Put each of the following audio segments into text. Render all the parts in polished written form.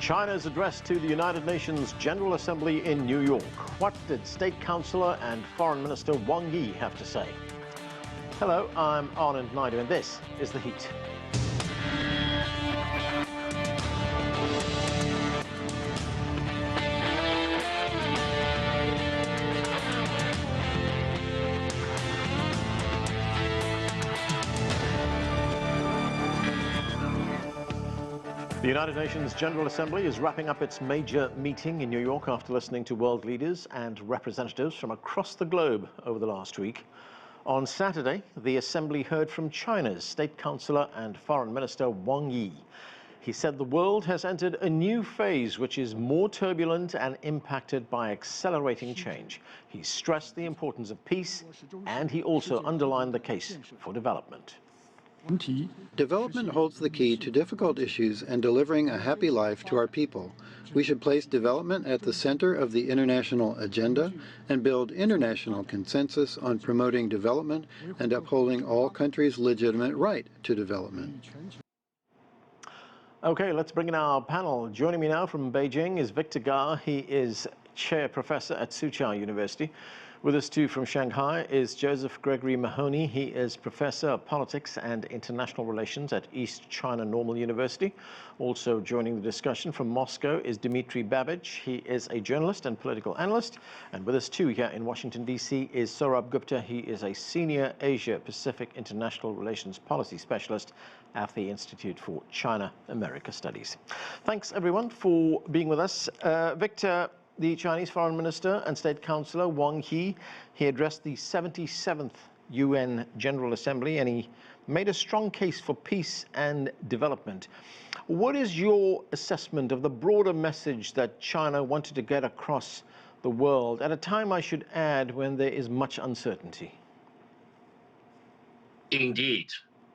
China's address to the United Nations General Assembly in New York. What did State Councilor and Foreign Minister Wang Yi have to say? Hello, I'm Anand Naidu, and this is The Heat. The United Nations General Assembly is wrapping up its major meeting in New York after listening to world leaders and representatives from across the globe over the last week. On Saturday, the Assembly heard from China's State Councilor and Foreign Minister Wang Yi. He said the world has entered a new phase which is more turbulent and impacted by accelerating change. He stressed the importance of peace, and he also underlined the case for development. Development holds the key to difficult issues and delivering a happy life to our people. We should place development at the center of the international agenda and build international consensus on promoting development and upholding all countries' legitimate right to development. Okay, let's bring in our panel. Joining me now from Beijing is Victor Gar. He is Chair Professor at Soochow University. With us too from Shanghai is Josef Gregory Mahoney. He is Professor of Politics and International Relations at East China Normal University. Also joining the discussion from Moscow is Dmitry Babich. He is a journalist and political analyst. And with us too here in Washington, D.C. is Sourabh Gupta. He is a Senior Asia-Pacific International Relations Policy Specialist at the Institute for China-America Studies. Thanks, everyone, for being with us. Victor, the Chinese Foreign Minister and State Councilor Wang Yi, he addressed the 77th UN General Assembly and he made a strong case for peace and development. What is your assessment of the broader message that China wanted to get across the world at a time, I should add, when there is much uncertainty? Indeed.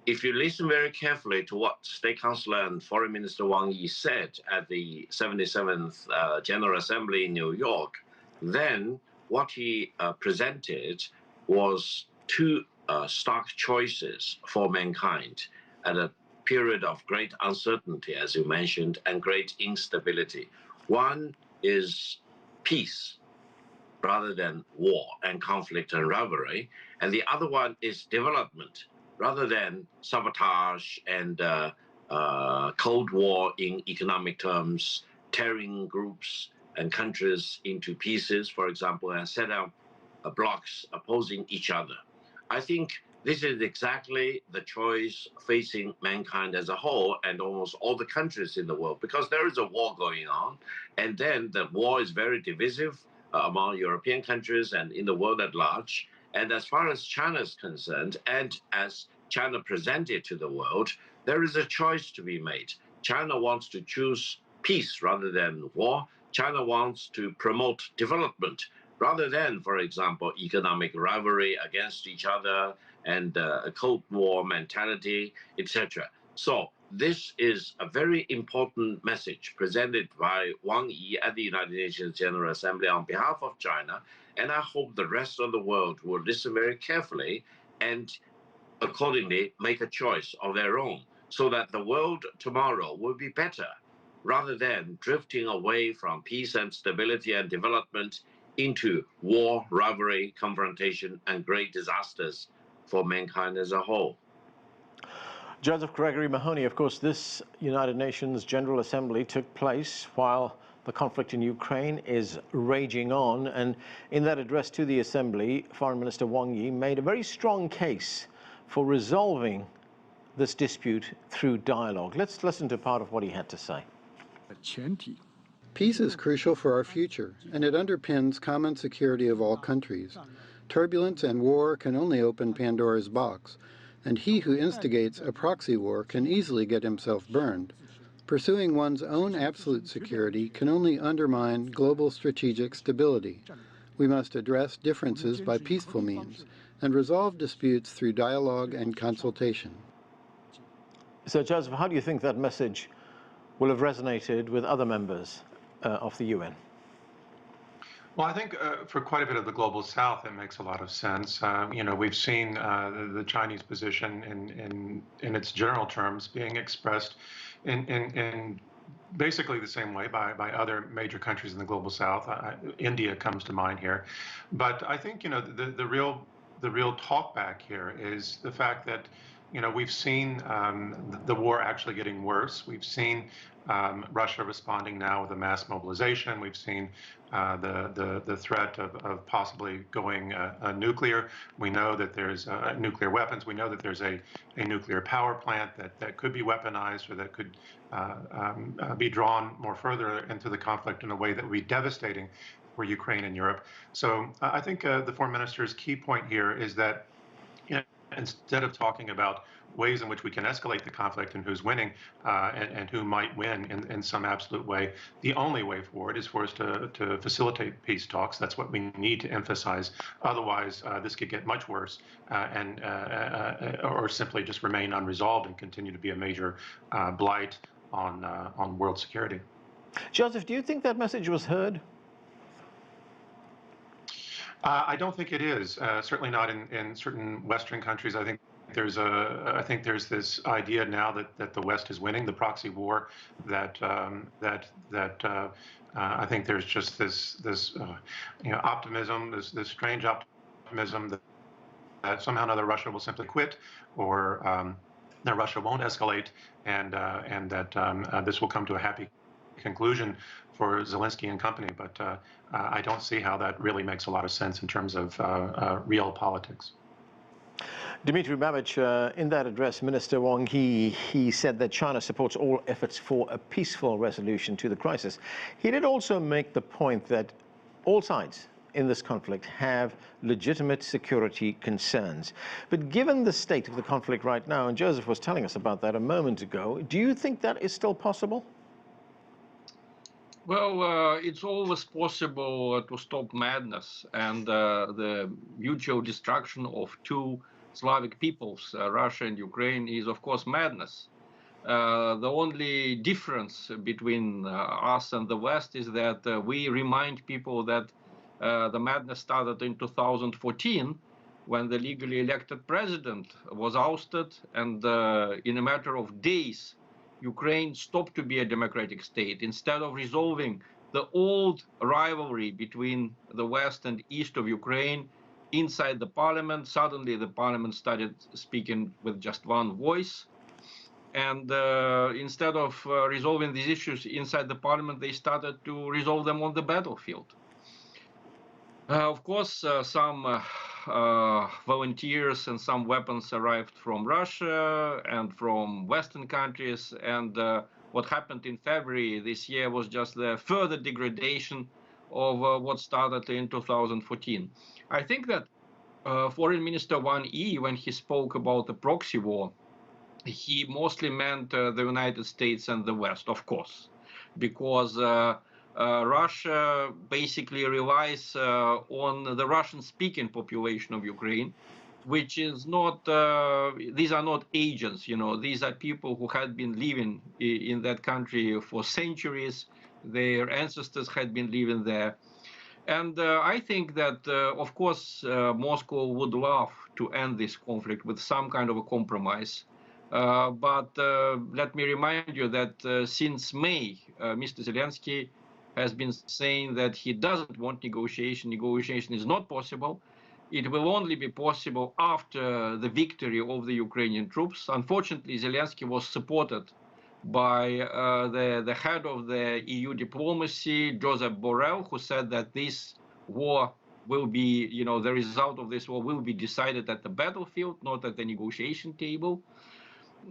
If you listen very carefully to what State Councilor and Foreign Minister Wang Yi said at the 77th General Assembly in New York, then what he presented was two stark choices for mankind at a period of great uncertainty, as you mentioned, and great instability. One is peace rather than war and conflict and rivalry, and the other one is development rather than sabotage and Cold War in economic terms, tearing groups and countries into pieces, for example, and set up blocks opposing each other. I think this is exactly the choice facing mankind as a whole and almost all the countries in the world, because there is a war going on, and then the war is very divisive among European countries and in the world at large. And as far as China is concerned, and as China presented to the world, there is a choice to be made. China wants to choose peace rather than war. China wants to promote development rather than, for example, economic rivalry against each other and a Cold War mentality, etc. So this is a very important message presented by Wang Yi at the United Nations General Assembly on behalf of China. And I hope the rest of the world will listen very carefully and accordingly make a choice of their own so that the world tomorrow will be better rather than drifting away from peace and stability and development into war, rivalry, confrontation, and great disasters for mankind as a whole. Josef Gregory Mahoney, of course, this United Nations General Assembly took place while the conflict in Ukraine is raging on, and in that address to the Assembly, Foreign Minister Wang Yi made a very strong case for resolving this dispute through dialogue. Let's listen to part of what he had to say. Peace is crucial for our future, and it underpins common security of all countries. Turbulence and war can only open Pandora's box, and he who instigates a proxy war can easily get himself burned. Pursuing one's own absolute security can only undermine global strategic stability. We must address differences by peaceful means and resolve disputes through dialogue and consultation. So, Joseph, how do you think that message will have resonated with other members of the UN? Well, I think for quite a bit of the global south, it makes a lot of sense. We've seen the Chinese position in its general terms being expressed in basically the same way by other major countries in the global south. India comes to mind here. But I think, the real talk back here is the fact that, we've seen the war actually getting worse. We've seen Russia responding now with a mass mobilization. We've seen the threat of possibly going nuclear. We know that there's nuclear weapons. We know that there's a nuclear power plant that could be weaponized, or that could be drawn more further into the conflict in a way that would be devastating for Ukraine and Europe. So I think the foreign minister's key point here is that, instead of talking about ways in which we can escalate the conflict and who's winning and who might win in some absolute way, the only way forward is for us to facilitate peace talks. That's what we need to emphasize. Otherwise, this could get much worse or simply just remain unresolved and continue to be a major blight on world security. Joseph, do you think that message was heard? I don't think it is. Certainly not in certain Western countries. I think there's this idea now that the West is winning the proxy war. That I think there's just this optimism, this strange optimism that somehow or another Russia will simply quit, or that Russia won't escalate, and that this will come to a happy conclusion for Zelensky and company. But I don't see how that really makes a lot of sense in terms of real politics. Dmitry Babich, in that address, Minister Wang Yi, he said that China supports all efforts for a peaceful resolution to the crisis. He did also make the point that all sides in this conflict have legitimate security concerns. But given the state of the conflict right now, and Joseph was telling us about that a moment ago, do you think that is still possible? Well, it's always possible to stop madness and the mutual destruction of two Slavic peoples, Russia and Ukraine, is of course madness. The only difference between us and the West is that we remind people that the madness started in 2014 when the legally elected president was ousted, and in a matter of days, Ukraine stopped to be a democratic state. Instead of resolving the old rivalry between the West and East of Ukraine inside the parliament, suddenly the parliament started speaking with just one voice. And instead of resolving these issues inside the parliament, they started to resolve them on the battlefield. Of course, some volunteers and some weapons arrived from Russia and from Western countries. And what happened in February this year was just the further degradation of what started in 2014. I think that Foreign Minister Wang Yi, when he spoke about the proxy war, he mostly meant the United States and the West, of course, because Russia basically relies on the Russian-speaking population of Ukraine, which is not, these are not agents, these are people who had been living in that country for centuries. Their ancestors had been living there. And I think that, of course, Moscow would love to end this conflict with some kind of a compromise. But let me remind you that since May, Mr. Zelensky has been saying that he doesn't want negotiation. Negotiation is not possible. It will only be possible after the victory of the Ukrainian troops. Unfortunately, Zelensky was supported by the head of the EU diplomacy, Josef Borrell, who said that this war will be, the result of this war will be decided at the battlefield, not at the negotiation table.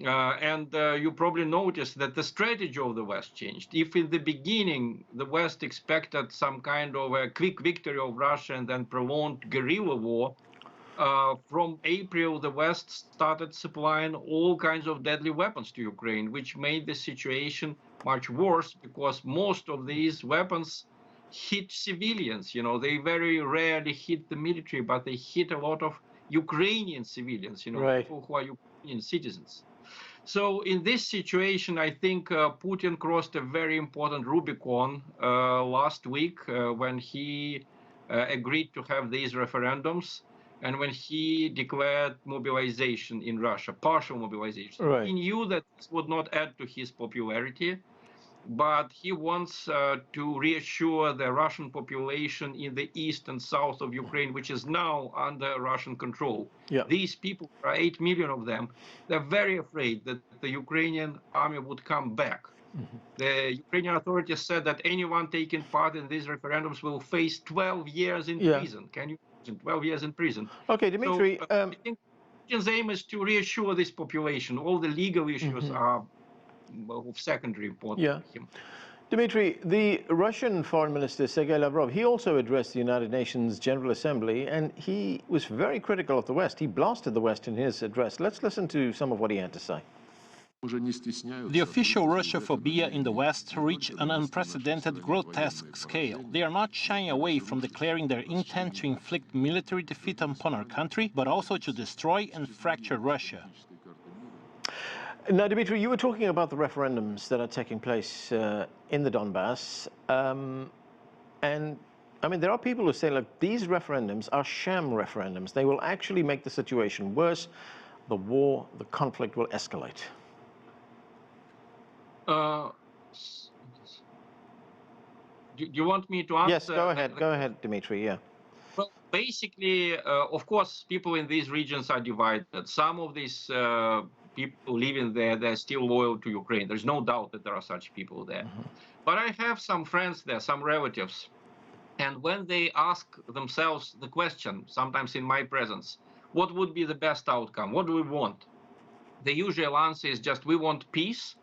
And you probably noticed that the strategy of the West changed. If in the beginning the West expected some kind of a quick victory of Russia and then prolonged guerrilla war, from April the West started supplying all kinds of deadly weapons to Ukraine, which made the situation much worse because most of these weapons hit civilians. They very rarely hit the military, but they hit a lot of Ukrainian civilians, right. People who are Ukrainian citizens. So in this situation, I think Putin crossed a very important Rubicon last week when he agreed to have these referendums and when he declared mobilization in Russia, partial mobilization. Right. He knew that this would not add to his popularity. but he wants to reassure the Russian population in the east and south of Ukraine, which is now under Russian control. Yeah. These people, there are 8 million of them, they're very afraid that the Ukrainian army would come back. The Ukrainian authorities said that anyone taking part in these referendums will face 12 years in prison. Can you imagine 12 years in prison? Okay, Dmitry. So, I think Putin's aim is to reassure this population. All the legal issues are of secondary importance to him. Dmitry, the Russian Foreign Minister Sergei Lavrov, he also addressed the United Nations General Assembly, and he was very critical of the West. He blasted the West in his address. Let's listen to some of what he had to say. The official Russophobia in the West reached an unprecedented, grotesque scale. They are not shying away from declaring their intent to inflict military defeat upon our country, but also to destroy and fracture Russia. Now, Dmitry, you were talking about the referendums that are taking place in the Donbass. And, I mean, there are people who say, look, these referendums are sham referendums. They will actually make the situation worse. The war, the conflict will escalate. Do you want me to answer? Yes, go ahead. Go ahead, Dmitry, yeah. Well, basically, of course, people in these regions are divided. Some of these people living there, they're still loyal to Ukraine. There's no doubt that there are such people there. But I have some friends there, some relatives. And when they ask themselves the question, sometimes in my presence, what would be the best outcome? What do we want? The usual answer is just, we want peace.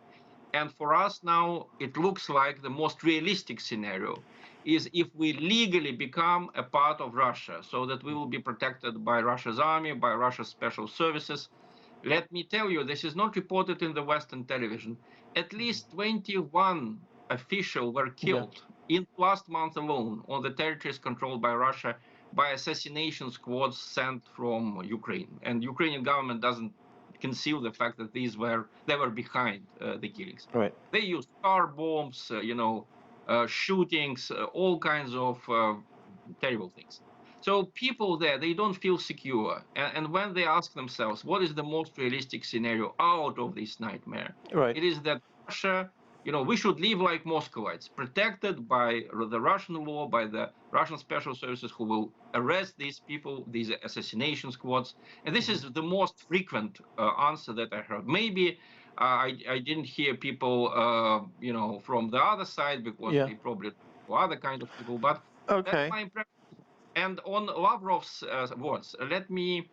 And for us now, it looks like the most realistic scenario is if we legally become a part of Russia, so that we will be protected by Russia's army, by Russia's special services. Let me tell you, this is not reported in the Western television. At least 21 officials were killed in last month alone on the territories controlled by Russia by assassination squads sent from Ukraine. And Ukrainian government doesn't conceal the fact that they were behind the killings. Right. They used car bombs, shootings, all kinds of terrible things. So people there, they don't feel secure. And when they ask themselves, what is the most realistic scenario out of this nightmare? Right. It is that Russia, we should live like Muscovites, protected by the Russian law, by the Russian special services who will arrest these people, these assassination squads. And this is the most frequent answer that I heard. Maybe I didn't hear people, from the other side, because they probably were other kind of people, but that's my impression. And on Lavrov's words, let me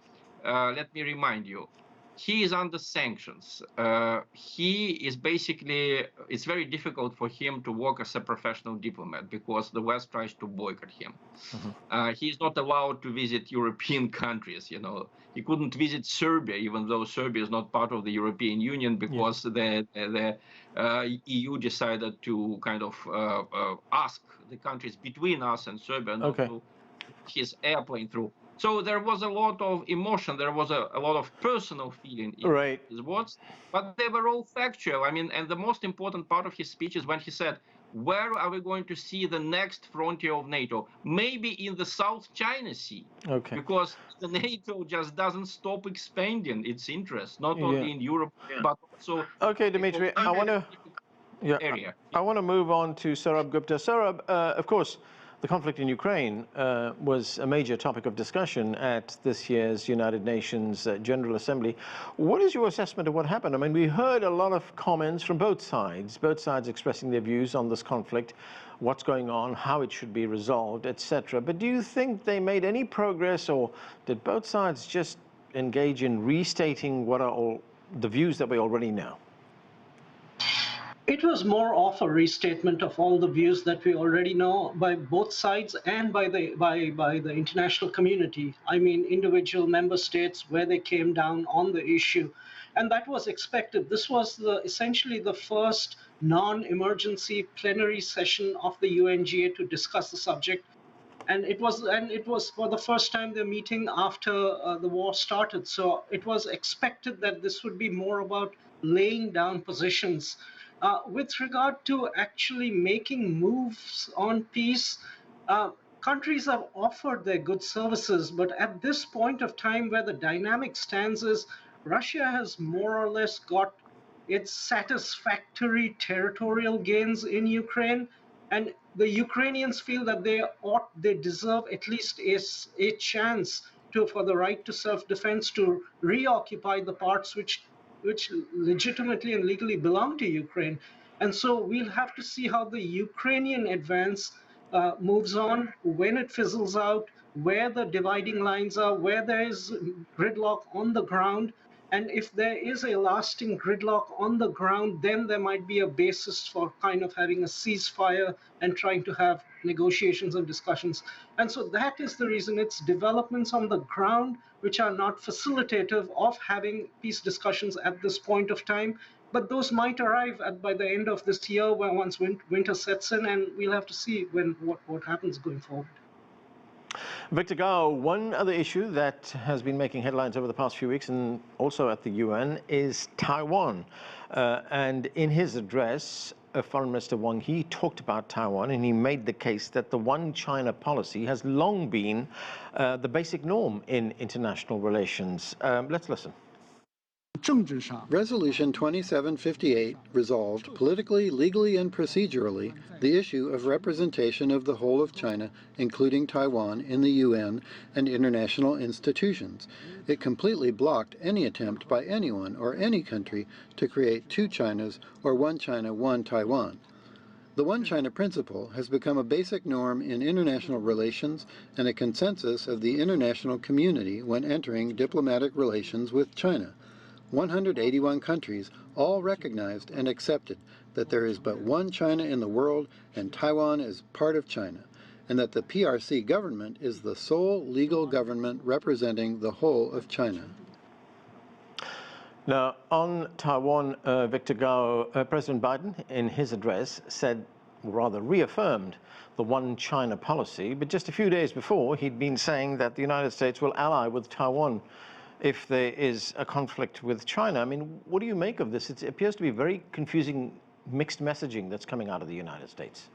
remind you, he is under sanctions. He is basically, it's very difficult for him to work as a professional diplomat because the West tries to boycott him. He's not allowed to visit European countries. He couldn't visit Serbia, even though Serbia is not part of the European Union, because the EU decided to kind of ask the countries between us and Serbia not to his airplane through. So there was a lot of emotion. There was a lot of personal feeling in his words, but they were all factual. I mean, and the most important part of his speech is when he said, where are we going to see the next frontier of NATO? Maybe in the South China Sea, because the NATO just doesn't stop expanding its interests, not only in Europe, but also... Okay, Dmitry, I want to move on to Sourabh Gupta. Sourabh, of course, the conflict in Ukraine was a major topic of discussion at this year's United Nations General Assembly. What is your assessment of what happened? I mean, we heard a lot of comments from both sides expressing their views on this conflict, what's going on, how it should be resolved, etc. But do you think they made any progress, or did both sides just engage in restating what are all the views that we already know? It was more of a restatement of all the views that we already know by both sides and by the international community. I mean, individual member states, where they came down on the issue, and that was expected. This was essentially the first non-emergency plenary session of the UNGA to discuss the subject, and it was for the first time they're meeting after the war started. So it was expected that this would be more about laying down positions. With regard to actually making moves on peace, countries have offered their good services, but at this point of time where the dynamic stands is Russia has more or less got its satisfactory territorial gains in Ukraine. And the Ukrainians feel that they deserve at least a chance for the right to self-defense to reoccupy the parts which legitimately and legally belong to Ukraine. And so we'll have to see how the Ukrainian advance moves on, when it fizzles out, where the dividing lines are, where there is gridlock on the ground. And if there is a lasting gridlock on the ground, then there might be a basis for kind of having a ceasefire and trying to have negotiations and discussions. And so that is the reason it's developments on the ground which are not facilitative of having peace discussions at this point of time. But those might arrive by the end of this year, once winter sets in, and we'll have to see what happens going forward. Victor Gao, one other issue that has been making headlines over the past few weeks and also at the UN is Taiwan. And in his address, Foreign Minister Wang Yi talked about Taiwan, and he made the case that the one China policy has long been the basic norm in international relations. Let's listen. Resolution 2758 resolved politically, legally, and procedurally the issue of representation of the whole of China, including Taiwan, in the UN and international institutions. It completely blocked any attempt by anyone or any country to create two Chinas or one China, one Taiwan. The One China principle has become a basic norm in international relations and a consensus of the international community when entering diplomatic relations with China. 181 countries all recognized and accepted that there is but one China in the world and Taiwan is part of China, and that the PRC government is the sole legal government representing the whole of China. Now, on Taiwan, Victor Gao, President Biden, in his address, said, or rather reaffirmed, the one China policy, but just a few days before, he'd been saying that the United States will ally with Taiwan if there is a conflict with China. I mean, what do you make of this? It appears to be very confusing, mixed messaging that's coming out of the United States.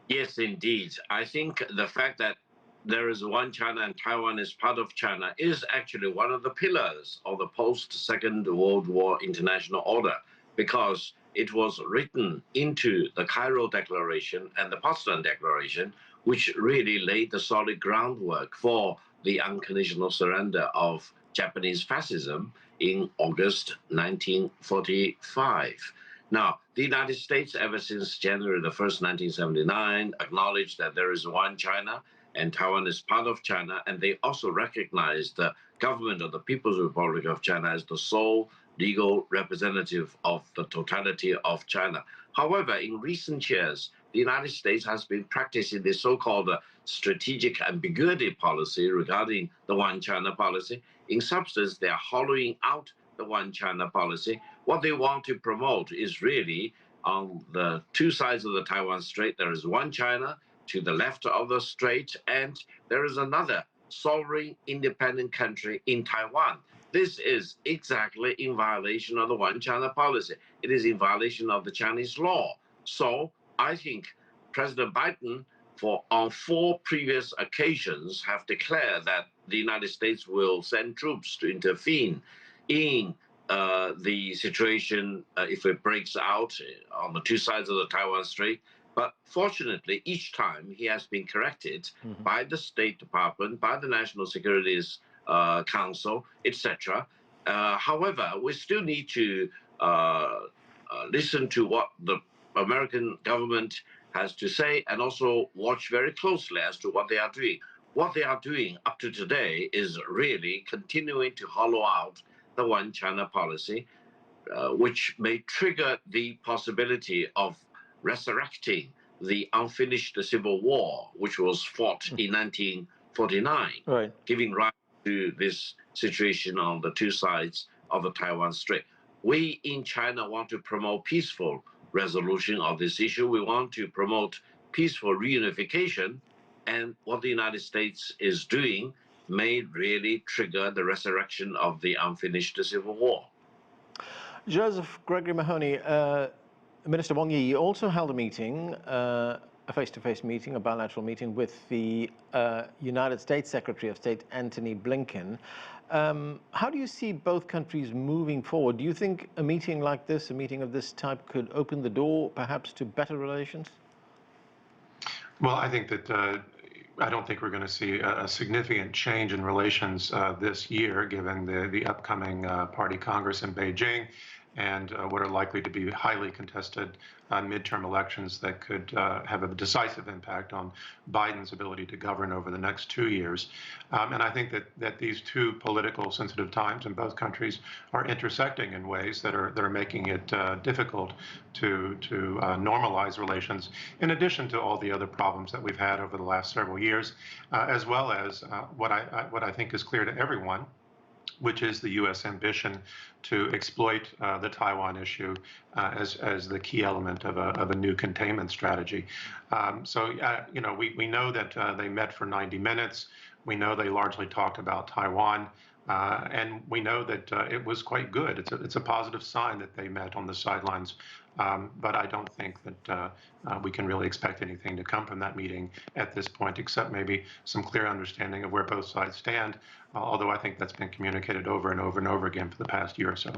Yes, indeed. I think the fact that there is one China and Taiwan is part of China is actually one of the pillars of the post-Second World War international order, because it was written into the Cairo Declaration and the Potsdam Declaration, which really laid the solid groundwork for the unconditional surrender of Japanese fascism in August 1945. Now, the United States, ever since January the 1st, 1979, acknowledged that there is one China and Taiwan is part of China, and they also recognized the government of the People's Republic of China as the sole legal representative of the totality of China. However, in recent years, the United States has been practicing the so-called strategic ambiguity policy regarding the one China policy. In substance, they are hollowing out the one China policy. What they want to promote is really on the two sides of the Taiwan Strait, there is one China to the left of the strait, and there is another sovereign independent country in Taiwan. This is exactly in violation of the one China policy. It is in violation of the Chinese law. So I think President Biden, on 4 previous occasions, have declared that the United States will send troops to intervene in the situation if it breaks out on the two sides of the Taiwan Strait. But fortunately, each time he has been corrected by the State Department, by the National Security Council, etc. However, we still need to listen to what the American government has to say, and also watch very closely as to what they are doing. What they are doing up to today is really continuing to hollow out the one China policy, which may trigger the possibility of resurrecting the unfinished civil war, which was fought in 1949, right, giving rise to this situation on the two sides of the Taiwan Strait. We in China want to promote peaceful resolution of this issue. We want to promote peaceful reunification, and what the United States is doing may really trigger the resurrection of the unfinished civil war. Joseph, Gregory, Mahoney, Minister Wang Yi also held a meeting, a face-to-face meeting, a bilateral meeting with the United States Secretary of State Antony Blinken. How do you see both countries moving forward? Do you think a meeting like this, a meeting of this type, could open the door perhaps to better relations? Well, I think that I don't think we're going to see a significant change in relations this year, given the upcoming Party Congress in Beijing and what are likely to be highly contested midterm elections that could have a decisive impact on Biden's ability to govern over the next 2 years. And I think that these two political sensitive times in both countries are intersecting in ways that are making it difficult to normalize relations, in addition to all the other problems that we've had over the last several years, as well as what I think is clear to everyone, which is the U.S. ambition to exploit the Taiwan issue as the key element of a new containment strategy. You know, we know that they met for 90 minutes. We know they largely talked about Taiwan. And we know that it was quite good. It's a positive sign that they met on the sidelines. But I don't think that we can really expect anything to come from that meeting at this point, except maybe some clear understanding of where both sides stand, although I think that's been communicated over and over and over again for the past year or so.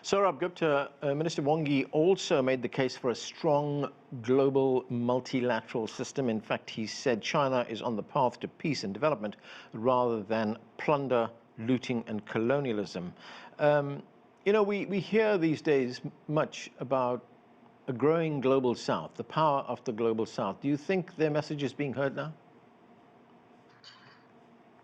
Sourabh Gupta, Minister Wang Yi also made the case for a strong global multilateral system. In fact, he said China is on the path to peace and development rather than plunder, looting and colonialism. You know, we hear these days much about a growing global south, the power of the global south. Do you think their message is being heard now?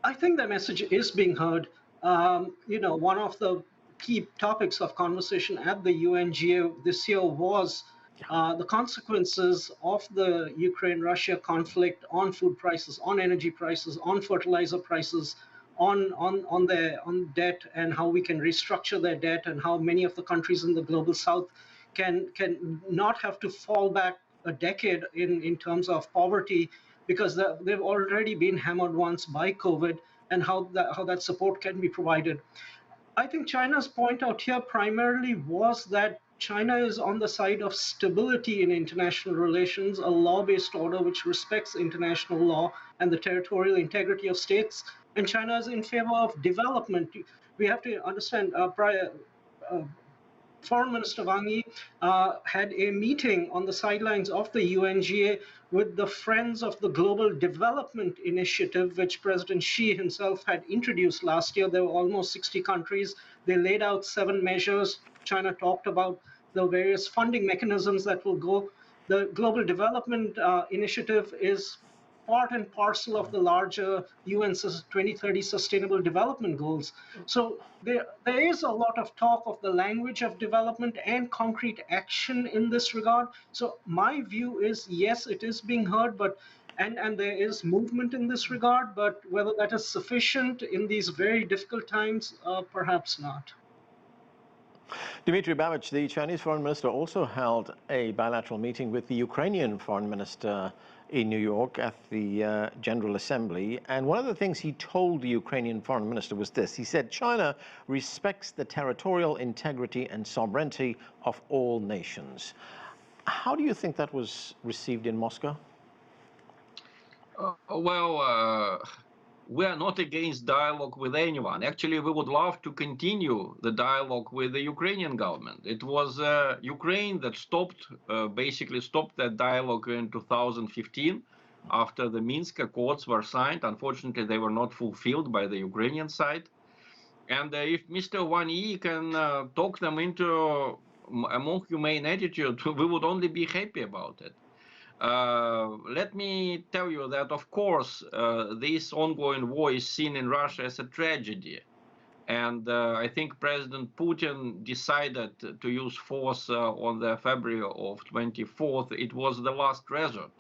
I think their message is being heard. You know, one of the key topics of conversation at the UNGA this year was the consequences of the Ukraine-Russia conflict on food prices, on energy prices, on fertilizer prices, on debt, and how we can restructure their debt, and how many of the countries in the global south can not have to fall back a decade in terms of poverty, because they've already been hammered once by COVID, and how that support can be provided. I think China's point out here primarily was that China is on the side of stability in international relations, a law-based order which respects international law and the territorial integrity of states, and China is in favor of development. We have to understand, Foreign Minister Wang Yi had a meeting on the sidelines of the UNGA with the Friends of the Global Development Initiative, which President Xi himself had introduced last year. There were almost 60 countries. They laid out 7 measures. China talked about the various funding mechanisms that will go. The Global Development Initiative is part and parcel of the larger UN 2030 Sustainable Development Goals. So there is a lot of talk of the language of development and concrete action in this regard. So my view is, yes, it is being heard, but and there is movement in this regard, but whether that is sufficient in these very difficult times, perhaps not. Dmitry Babich, the Chinese foreign minister, also held a bilateral meeting with the Ukrainian foreign minister in New York at the General Assembly. And one of the things he told the Ukrainian foreign minister was this. He said, China respects the territorial integrity and sovereignty of all nations. How do you think that was received in Moscow? We are not against dialogue with anyone. Actually, we would love to continue the dialogue with the Ukrainian government. It was Ukraine that basically stopped that dialogue in 2015 after the Minsk Accords were signed. Unfortunately, they were not fulfilled by the Ukrainian side. And if Mr. Wang Yi can talk them into a more humane attitude, we would only be happy about it. Let me tell you that, of course, this ongoing war is seen in Russia as a tragedy. And I think President Putin decided to use force on the February of 24th. It was the last resort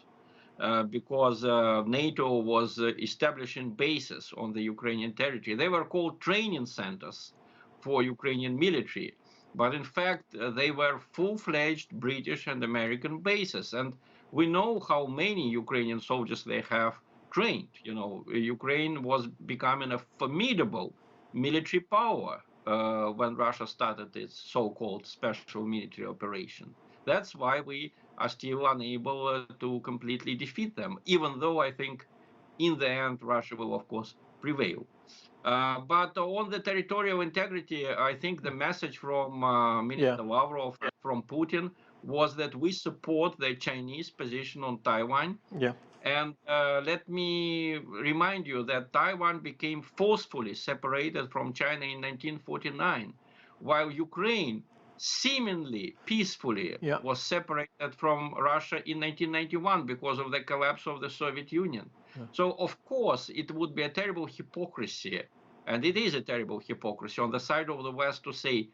because NATO was establishing bases on the Ukrainian territory. They were called training centers for Ukrainian military. But in fact, they were full-fledged British and American bases. And we know how many Ukrainian soldiers they have trained. You know, Ukraine was becoming a formidable military power when Russia started its so-called special military operation. That's why we are still unable to completely defeat them, even though I think in the end Russia will, of course, prevail. But on the territorial integrity, I think the message from Minister Lavrov, from Putin, was that we support the Chinese position on Taiwan. Yeah. And let me remind you that Taiwan became forcefully separated from China in 1949, while Ukraine seemingly peacefully was separated from Russia in 1991 because of the collapse of the Soviet Union. So, of course, it would be a terrible hypocrisy, and it is a terrible hypocrisy on the side of the West to say,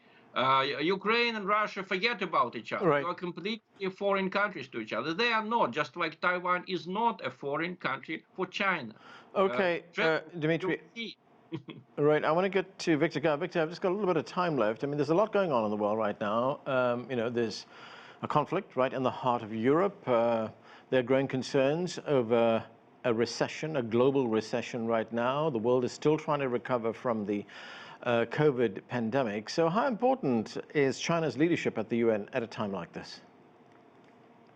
Ukraine and Russia forget about each other. Right. They are completely foreign countries to each other. They are not, just like Taiwan is not a foreign country for China. Okay, Dmitry. Right, I want to get to Victor Gar. Victor, I've just got a little bit of time left. I mean, there's a lot going on in the world right now. You know, there's a conflict right in the heart of Europe. There are growing concerns over a recession, a global recession right now. The world is still trying to recover from the COVID pandemic. So how important is China's leadership at the UN at a time like this?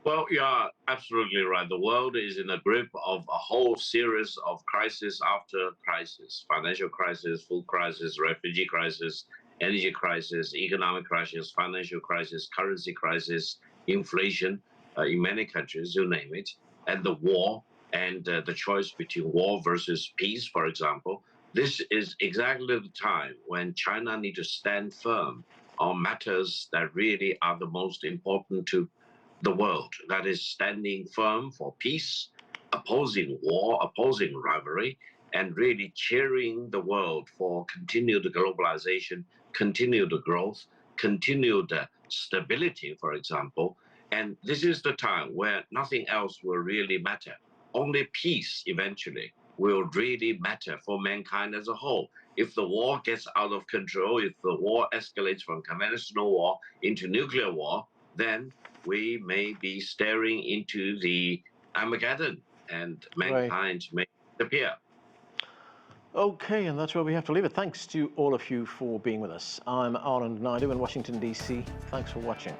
Well, you are absolutely right. The world is in the grip of a whole series of crises after crisis: financial crisis, food crisis, refugee crisis, energy crisis, economic crisis, financial crisis, currency crisis, inflation in many countries, you name it, and the war and the choice between war versus peace, for example. This is exactly the time when China needs to stand firm on matters that really are the most important to the world. That is standing firm for peace, opposing war, opposing rivalry, and really cheering the world for continued globalization, continued growth, continued stability, for example. And this is the time where nothing else will really matter. Only peace eventually will really matter for mankind as a whole. If the war gets out of control, if the war escalates from conventional war into nuclear war, then we may be staring into the Armageddon, and mankind may disappear. Okay, and that's where we have to leave it. Thanks to all of you for being with us. I'm Arnold Naidu in Washington, D.C. Thanks for watching.